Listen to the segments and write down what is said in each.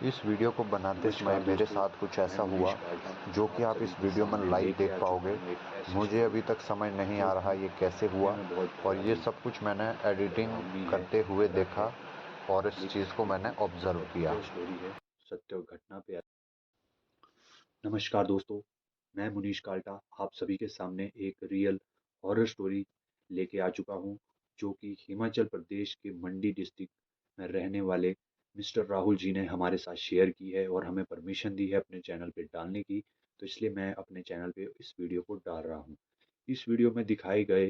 इस वीडियो को बनाते समय नमस्कार मेरे दोस्तों, साथ कुछ मैं ऐसा मुनीश हुआ काल्टा जो कि आप आप सभी इस के वीडियो में सामने लाइव लेके देख आ चुका पाओगे। हूँ एक ऐसी मुझे स्टोरी अभी तक समझ नहीं जो आ रहा कि ये कैसे सुनने हुआ, में बहुत और ज़्यादा ये ही सब कुछ मैंने एडिटिंग डरावनी है, करते हुए भयानक देखा है, और इस लेकिन चीज़ को एक मैंने ऑब्ज़र्व किया। सत्य स्टोरी है, सत्य घटना पे। नमस्कार दोस्तों, मैं मुनीश काल्टा आप सभी के सामने एक रियल हॉरर स्टोरी लेके आ चुका हूँ, जो कि हिमाचल प्रदेश के मंडी डिस्ट्रिक्ट में रहने वाले मिस्टर राहुल जी ने हमारे साथ शेयर की है और हमें परमिशन दी है अपने चैनल पे डालने की। तो इसलिए मैं अपने चैनल पे इस वीडियो को डाल रहा हूँ। इस वीडियो में दिखाए गए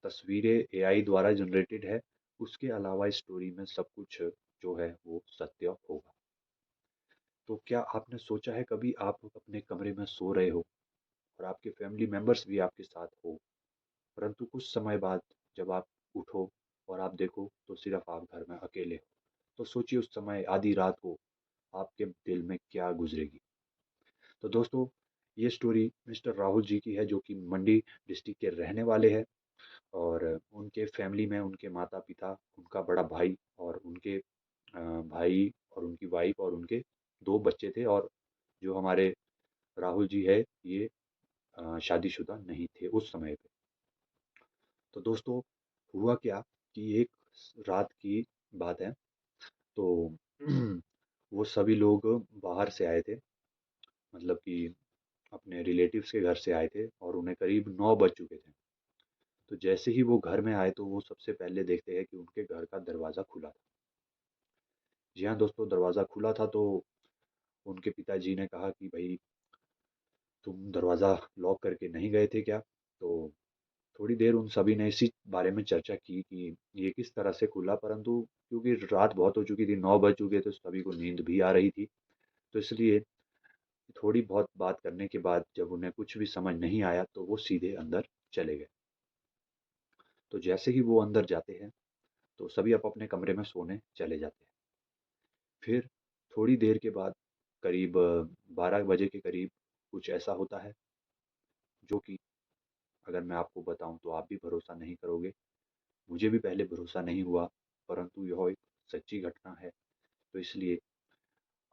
तस्वीरें एआई द्वारा जनरेटेड है। उसके अलावा इस स्टोरी में सब कुछ जो है वो सत्य होगा। तो क्या आपने सोचा है कभी आप अपने कमरे में सो रहे हो और आपके फैमिली मेंबर्स भी आपके साथ हो, परंतु कुछ समय बाद जब आप उठो और आप देखो तो सिर्फ आप घर में अकेले हो। तो सोचिए उस समय आधी रात को आपके दिल में क्या गुजरेगी। तो दोस्तों, ये स्टोरी मिस्टर राहुल जी की है, जो कि मंडी डिस्ट्रिक्ट के रहने वाले हैं। और उनके फैमिली में उनके माता पिता, उनका बड़ा भाई और उनके भाई और उनकी वाइफ और उनके दो बच्चे थे। और जो हमारे राहुल जी है, ये शादीशुदा नहीं थे उस समय पे। तो दोस्तों, हुआ क्या कि एक रात की बात है। तो वो सभी लोग बाहर से आए थे, मतलब कि अपने रिलेटिव्स के घर से आए थे और उन्हें करीब 9 बज चुके थे। तो जैसे ही वो घर में आए तो वो सबसे पहले देखते हैं कि उनके घर का दरवाज़ा खुला था। जी हाँ दोस्तों, दरवाज़ा खुला था। तो उनके पिताजी ने कहा कि भाई, तुम दरवाज़ा लॉक करके नहीं गए थे क्या? तो थोड़ी देर उन सभी ने इसी बारे में चर्चा की कि ये किस तरह से खुला, परंतु क्योंकि रात बहुत हो चुकी थी, 9 बज चुके थे, सभी को नींद भी आ रही थी। तो इसलिए थोड़ी बहुत बात करने के बाद जब उन्हें कुछ भी समझ नहीं आया तो वो सीधे अंदर चले गए। तो जैसे ही वो अंदर जाते हैं तो सभी अपने कमरे में सोने चले जाते हैं। फिर थोड़ी देर के बाद करीब 12 बजे के करीब कुछ ऐसा होता है, जो कि अगर मैं आपको बताऊं तो आप भी भरोसा नहीं करोगे। मुझे भी पहले भरोसा नहीं हुआ, परंतु यह एक सच्ची घटना है, तो इसलिए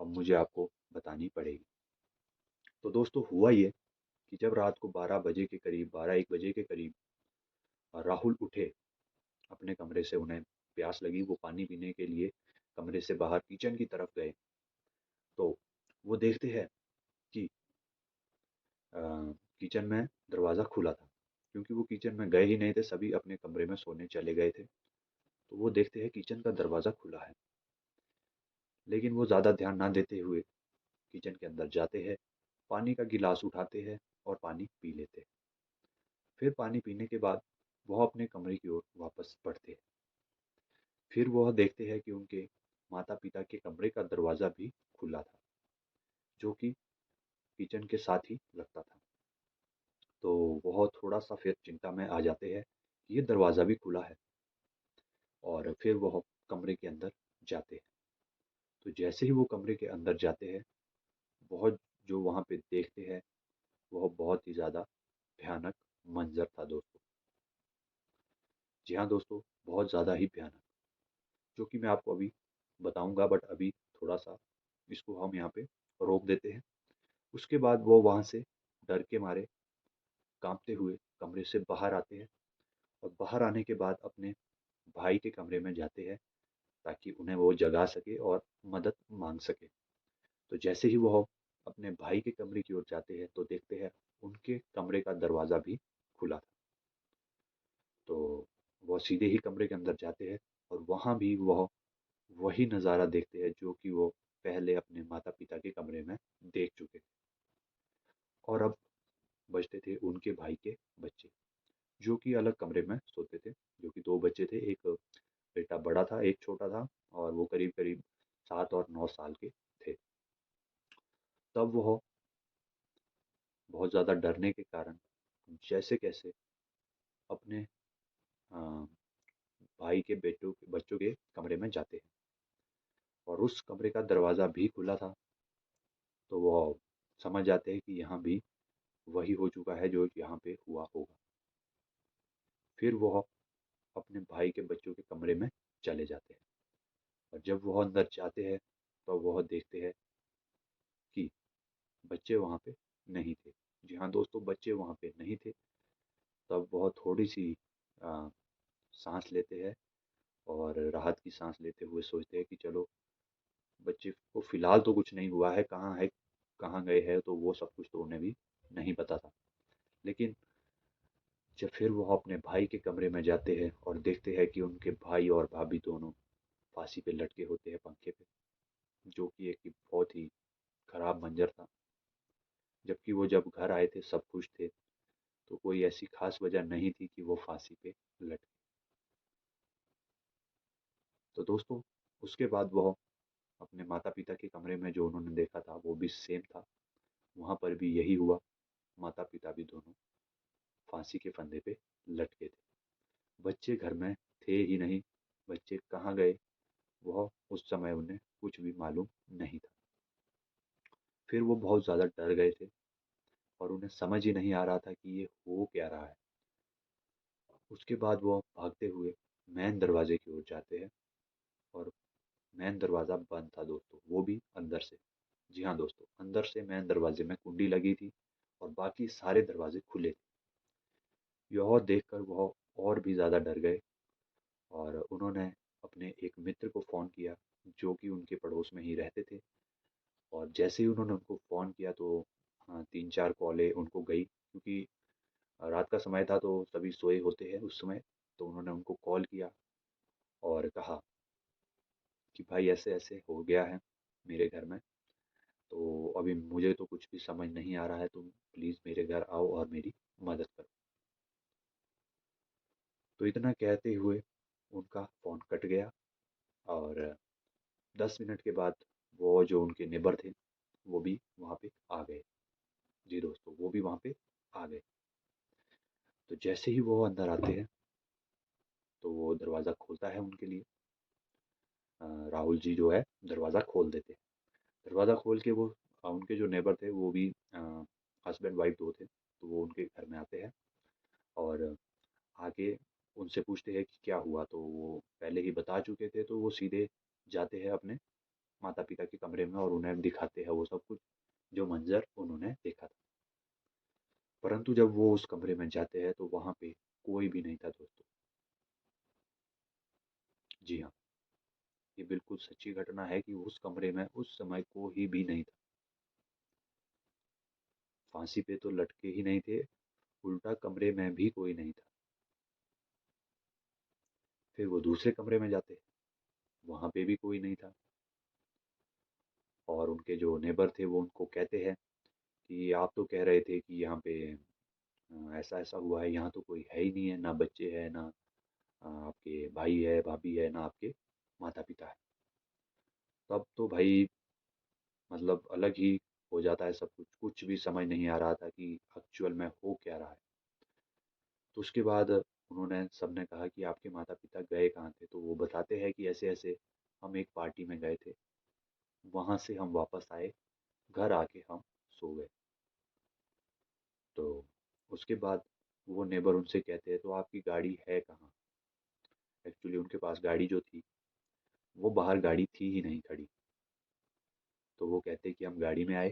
अब मुझे आपको बतानी पड़ेगी। तो दोस्तों, हुआ ये कि जब रात को 12 बजे के करीब, 12-1 बजे के करीब राहुल उठे अपने कमरे से, उन्हें प्यास लगी, वो पानी पीने के लिए कमरे से बाहर किचन की तरफ गए। तो वो देखते हैं कि अ, किचन में दरवाज़ा खुला था। क्योंकि वो किचन में गए ही नहीं थे, सभी अपने कमरे में सोने चले गए थे। तो वो देखते हैं किचन का दरवाज़ा खुला है, लेकिन वो ज़्यादा ध्यान ना देते हुए किचन के अंदर जाते हैं, पानी का गिलास उठाते हैं और पानी पी लेते हैं। फिर पानी पीने के बाद वह अपने कमरे की ओर वापस बढ़ते हैं। फिर वह देखते हैं कि उनके माता-पिता के कमरे का दरवाज़ा भी खुला था, जो कि किचन के साथ ही लगता था। तो वह थोड़ा-सा फिर चिंता में आ जाते हैं, ये दरवाज़ा भी खुला है, और फिर वह कमरे के अंदर जाते हैं। तो जैसे ही वो कमरे के अंदर जाते हैं, वह जो वहाँ पे देखते हैं, वह बहुत ही ज़्यादा भयानक मंज़र था दोस्तों। जी हाँ दोस्तों, बहुत ज़्यादा ही भयानक, जो कि मैं आपको अभी बताऊँगा, बट अभी थोड़ा-सा इसको हम यहाँ पे रोक देते हैं। उसके बाद वो वहाँ से डर के मारे, काँपते हुए कमरे से बाहर आते हैं और बाहर आने के बाद अपने भाई के कमरे में जाते हैं, ताकि उन्हें वो जगा सके और मदद माँग सके। तो जैसे ही वो अपने भाई के कमरे की ओर जाते हैं तो देखते हैं उनके कमरे का दरवाज़ा भी खुला था। तो वह सीधे ही कमरे के अंदर जाते हैं और वहाँ भी वह वही नज़ारा देखते हैं जो कि वो पहले अपने माता-पिता के कमरे में देख चुके थे। और अब बजते थे उनके भाई के बच्चे, जो कि अलग कमरे में सोते थे, जो कि 2 बच्चे थे, एक बेटा बड़ा था, एक छोटा था, और वो करीब-करीब 7 और 9 साल के थे। तब वह बहुत ज़्यादा डरने के कारण जैसे-कैसे अपने अ, भाई के बच्चों के कमरे में जाते हैं, और उस कमरे का दरवाज़ा भी खुला था। तो वह समझ जाते हैं कि यहाँ भी वही हो चुका है जो यहाँ पे हुआ होगा। फिर वह अपने भाई के बच्चों के कमरे में चले जाते हैं, और जब वह अंदर जाते हैं तो वह देखते हैं कि बच्चे वहाँ पे नहीं थे। जी हाँ दोस्तों, बच्चे वहाँ पे नहीं थे। तब वह थोड़ी-सी अ, साँस लेते हैं और राहत की साँस लेते हुए सोचते हैं कि चलो बच्चे को फ़िलहाल तो कुछ नहीं हुआ है, कहाँ गए हैं, तो वो सब कुछ तो उन्हें भी नहीं पता था। लेकिन जब फिर वो अपने भाई के कमरे में जाते हैं और देखते हैं कि उनके भाई और भाभी दोनों फांसी पे लटके होते हैं पंखे पे, जो कि एक बहुत ही खराब मंजर था। जबकि वो जब घर आए थे सब खुश थे, तो कोई ऐसी खास वजह नहीं थी कि वो फांसी पे लटके। तो दोस्तों, उसके बाद वह अपने माता पिता के कमरे में जो उन्होंने देखा था वो भी सेम था। वहाँ पर भी यही हुआ, माता पिता भी दोनों फांसी के फंदे पे लटके थे। बच्चे घर में थे ही नहीं। बच्चे कहाँ गए, वह उस समय उन्हें कुछ भी मालूम नहीं था। फिर वो बहुत ज़्यादा डर गए थे और उन्हें समझ ही नहीं आ रहा था कि ये हो क्या रहा है। उसके बाद वो भागते हुए मेन दरवाजे की ओर जाते हैं और मेन दरवाज़ा बंद था दोस्तों, वो भी अंदर से। जी हाँ दोस्तों, अंदर से मेन दरवाजे में कुंडी लगी थी और बाकी सारे दरवाजे खुले थे। यह देखकर वह और भी ज़्यादा डर गए और उन्होंने अपने एक मित्र को फ़ोन किया, जो कि उनके पड़ोस में ही रहते थे। और जैसे ही उन्होंने उनको फ़ोन किया तो 3-4 कॉलें उनको गई, क्योंकि रात का समय था तो सभी सोए होते हैं उस समय। तो उन्होंने उनको कॉल किया और कहा कि भाई ऐसे-ऐसे हो गया है मेरे घर में, तो अभी मुझे तो कुछ भी समझ नहीं आ रहा है, तुम प्लीज़ मेरे घर आओ और मेरी मदद करो। तो इतना कहते हुए उनका फ़ोन कट गया और 10 मिनट के बाद वो जो उनके नेबर थे, वो भी वहाँ पे आ गए। जी दोस्तों, वो भी वहाँ पे आ गए। तो जैसे ही वो अंदर आते हैं, तो वो दरवाज़ा खोलता है उनके लिए। राहुल जी जो है दरवाज़ा खोल देते हैं। दरवाज़ा खोल के वो उनके जो नेबर थे वो भी हस्बैंड वाइफ दो थे, तो वो उनके घर में आते हैं और आके उनसे पूछते हैं कि क्या हुआ, तो वो पहले ही बता चुके थे, तो वो सीधे जाते हैं अपने माता पिता के कमरे में और उन्हें दिखाते हैं वो सब कुछ, जो मंजर उन्होंने देखा था। परंतु जब वो उस कमरे में जाते हैं तो वहाँ पे कोई भी नहीं था दोस्तों। जी हाँ, ये बिल्कुल सच्ची घटना है कि उस कमरे में उस समय कोई भी नहीं था। फांसी पे तो लटके ही नहीं थे, उल्टा कमरे में भी कोई नहीं था। फिर वो दूसरे कमरे में जाते, वहाँ पे भी कोई नहीं था और उनके जो नेबर थे वो उनको कहते हैं कि आप तो कह रहे थे कि यहाँ पे ऐसा-ऐसा हुआ है, यहाँ तो कोई है ही नहीं है, ना बच्चे हैं, ना आपके भाई है, भाभी है, ना आपके माता-पिता है। तब तो भाई मतलब अलग ही हो जाता है सब कुछ, कुछ भी समझ नहीं आ रहा था कि एक्चुअल में हो क्या रहा है। तो उसके बाद उन्होंने सबने कहा कि आपके माता-पिता गए कहाँ थे? तो वो बताते हैं कि ऐसे-ऐसे हम एक पार्टी में गए थे, वहाँ से हम वापस आए, घर आके हम सो गए। तो उसके बाद वो नेबर उनसे कहते हैं तो आपकी गाड़ी है कहाँ? एक्चुअली उनके पास गाड़ी जो थी, वो बाहर गाड़ी थी ही नहीं खड़ी। तो वो कहते कि हम गाड़ी में आए,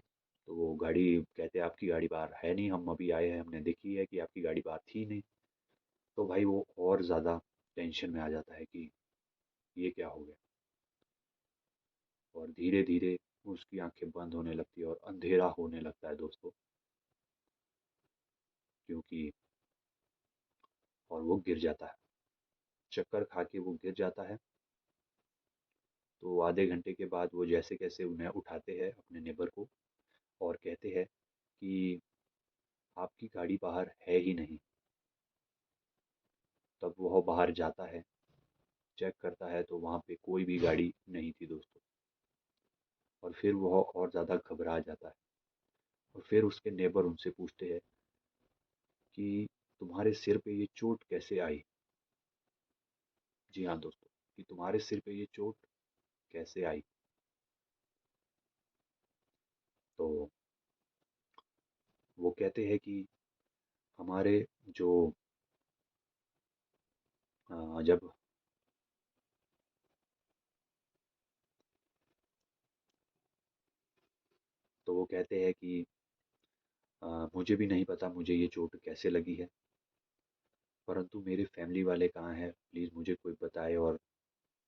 तो वो गाड़ी कहते आपकी गाड़ी बाहर है नहीं, हम अभी आए हैं, हमने देखी है कि आपकी गाड़ी बाहर थी नहीं। तो भाई वो और ज़्यादा टेंशन में आ जाता है कि ये क्या हो गया। और धीरे-धीरे उसकी आँखें बंद होने लगती है और अंधेरा होने लगता है दोस्तों, क्योंकि और वो गिर जाता है। चक्कर खा के वो गिर जाता है। तो आधे घंटे के बाद वो जैसे-कैसे उन्हें उठाते हैं अपने नेबर को और कहते हैं कि आपकी गाड़ी बाहर है ही नहीं। तब वह बाहर जाता है, चेक करता है तो वहाँ पे कोई भी गाड़ी नहीं थी दोस्तों। और फिर वह और ज़्यादा घबरा जाता है और फिर उसके नेबर उनसे पूछते हैं कि तुम्हारे सिर पे ये चोट कैसे आई? जी हाँ दोस्तों, कि तुम्हारे सिर पे ये चोट कैसे आई? तो वो कहते हैं कि हमारे जो जब कहते हैं कि मुझे भी नहीं पता मुझे ये चोट कैसे लगी है, परंतु मेरे फैमिली वाले कहाँ हैं, प्लीज़ मुझे कोई बताए और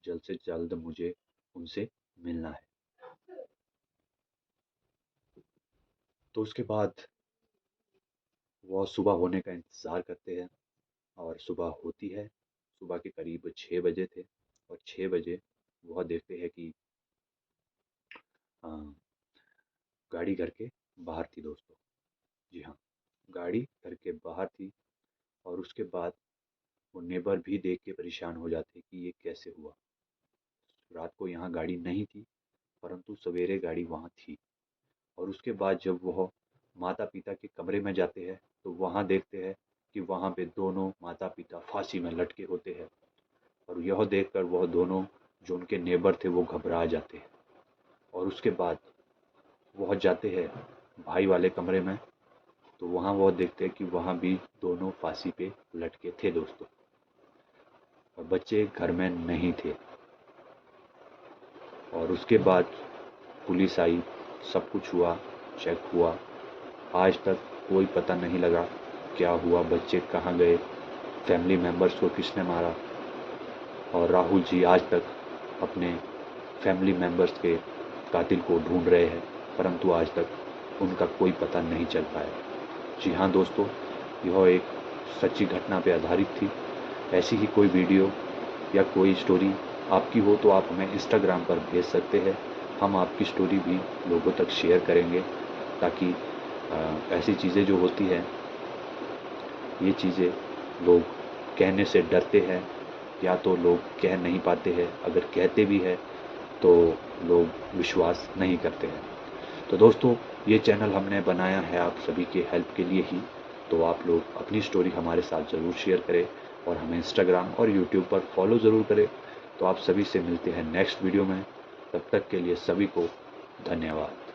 जल्द से जल्द मुझे उनसे मिलना है। तो उसके बाद वो सुबह होने का इंतज़ार करते हैं और सुबह होती है। सुबह के करीब 6 बजे थे और 6 बजे वह देखते हैं कि अ, गाड़ी घर के बाहर थी दोस्तों। जी हाँ, गाड़ी घर के बाहर थी और उसके बाद वो नेबर भी देख के परेशान हो जाते कि ये कैसे हुआ। रात को यहाँ गाड़ी नहीं थी, परंतु सवेरे गाड़ी वहाँ थी। और उसके बाद जब वह माता-पिता के कमरे में जाते हैं, तो वहाँ देखते हैं कि वहाँ पे दोनों माता-पिता फांसी में लटके होते हैं। और यह देखकर वह दोनों जो उनके नेबर थे वो घबरा जाते हैं। और उसके बाद वह जाते हैं भाई वाले कमरे में, तो वहाँ वह देखते हैं कि वहाँ भी दोनों फांसी पे लटके थे दोस्तों, और बच्चे घर में नहीं थे। और उसके बाद पुलिस आई, सब कुछ हुआ, चेक हुआ। आज तक कोई पता नहीं लगा क्या हुआ, बच्चे कहाँ गए, फैमिली मेम्बर्स को किसने मारा। और राहुल जी आज तक अपने फैमिली मेम्बर्स के कातिल को ढूंढ रहे हैं, परंतु आज तक उनका कोई पता नहीं चल पाया। जी हाँ दोस्तों, यह एक सच्ची घटना पे आधारित थी। ऐसी ही कोई वीडियो या कोई स्टोरी आपकी हो तो आप हमें इंस्टाग्राम पर भेज सकते हैं। हम आपकी स्टोरी भी लोगों तक शेयर करेंगे, ताकि ऐसी चीज़ें जो होती हैं, ये चीज़ें लोग कहने से डरते हैं, या तो लोग कह नहीं पाते हैं, अगर कहते भी हैं तो लोग विश्वास नहीं करते हैं। तो दोस्तों, ये चैनल हमने बनाया है आप सभी के हेल्प के लिए ही, तो आप लोग अपनी स्टोरी हमारे साथ ज़रूर शेयर करें और हमें इंस्टाग्राम और यूट्यूब पर फॉलो ज़रूर करें। तो आप सभी से मिलते हैं नेक्स्ट वीडियो में, तब तक के लिए सभी को धन्यवाद।